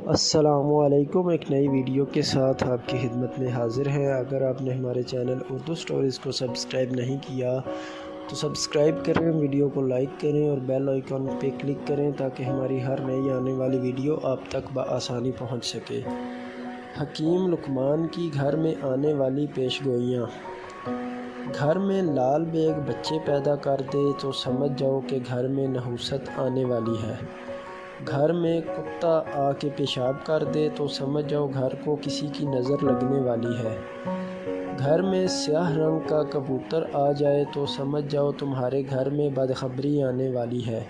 السلام علیکم، ایک نئی ویڈیو کے ساتھ آپ کی خدمت میں حاضر ہیں۔ اگر آپ نے ہمارے چینل اردو سٹوریز کو سبسکرائب نہیں کیا تو سبسکرائب کریں، ویڈیو کو لائک کریں اور بیل آئیکن پہ کلک کریں تاکہ ہماری ہر نئی آنے والی ویڈیو آپ تک بآسانی پہنچ سکے۔ حکیم لقمان کی گھر میں آنے والی پیش گوئیاں۔ گھر میں لال بیگ بچے پیدا کر دے تو سمجھ جاؤ کہ گھر میں نحوست آنے والی ہے۔ گھر میں کتا آ کے پیشاب کر دے تو سمجھ جاؤ گھر کو کسی کی نظر لگنے والی ہے۔ گھر میں سیاہ رنگ کا کبوتر آ جائے تو سمجھ جاؤ تمہارے گھر میں بدخبری آنے والی ہے۔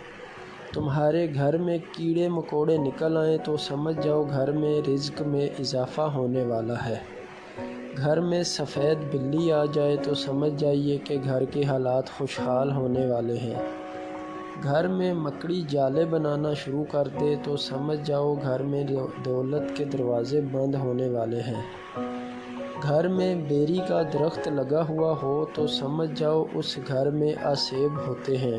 تمہارے گھر میں کیڑے مکوڑے نکل آئیں تو سمجھ جاؤ گھر میں رزق میں اضافہ ہونے والا ہے۔ گھر میں سفید بلی آ جائے تو سمجھ جائیے کہ گھر کے حالات خوشحال ہونے والے ہیں۔ گھر میں مکڑی جالے بنانا شروع کر دے تو سمجھ جاؤ گھر میں دولت کے دروازے بند ہونے والے ہیں۔ گھر میں بیری کا درخت لگا ہوا ہو تو سمجھ جاؤ اس گھر میں آسیب ہوتے ہیں۔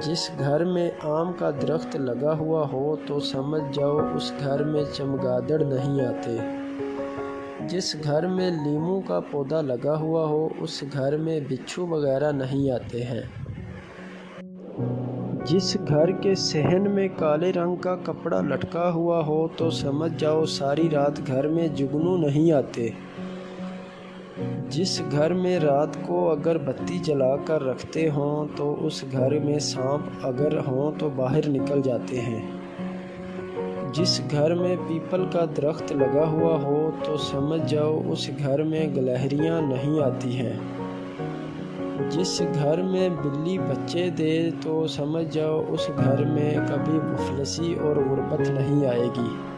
جس گھر میں آم کا درخت لگا ہوا ہو تو سمجھ جاؤ اس گھر میں چمگادڑ نہیں آتے۔ جس گھر میں لیموں کا پودا لگا ہوا ہو اس گھر میں بچھو وغیرہ نہیں آتے ہیں۔ جس گھر کے صحن میں کالے رنگ کا کپڑا لٹکا ہوا ہو تو سمجھ جاؤ ساری رات گھر میں جگنو نہیں آتے۔ جس گھر میں رات کو اگر بتی جلا کر رکھتے ہوں تو اس گھر میں سانپ اگر ہوں تو باہر نکل جاتے ہیں۔ جس گھر میں پیپل کا درخت لگا ہوا ہو تو سمجھ جاؤ اس گھر میں گلہریاں نہیں آتی ہیں۔ جس گھر میں بلی بچے دے تو سمجھ جاؤ اس گھر میں کبھی مفلسی اور غربت نہیں آئے گی۔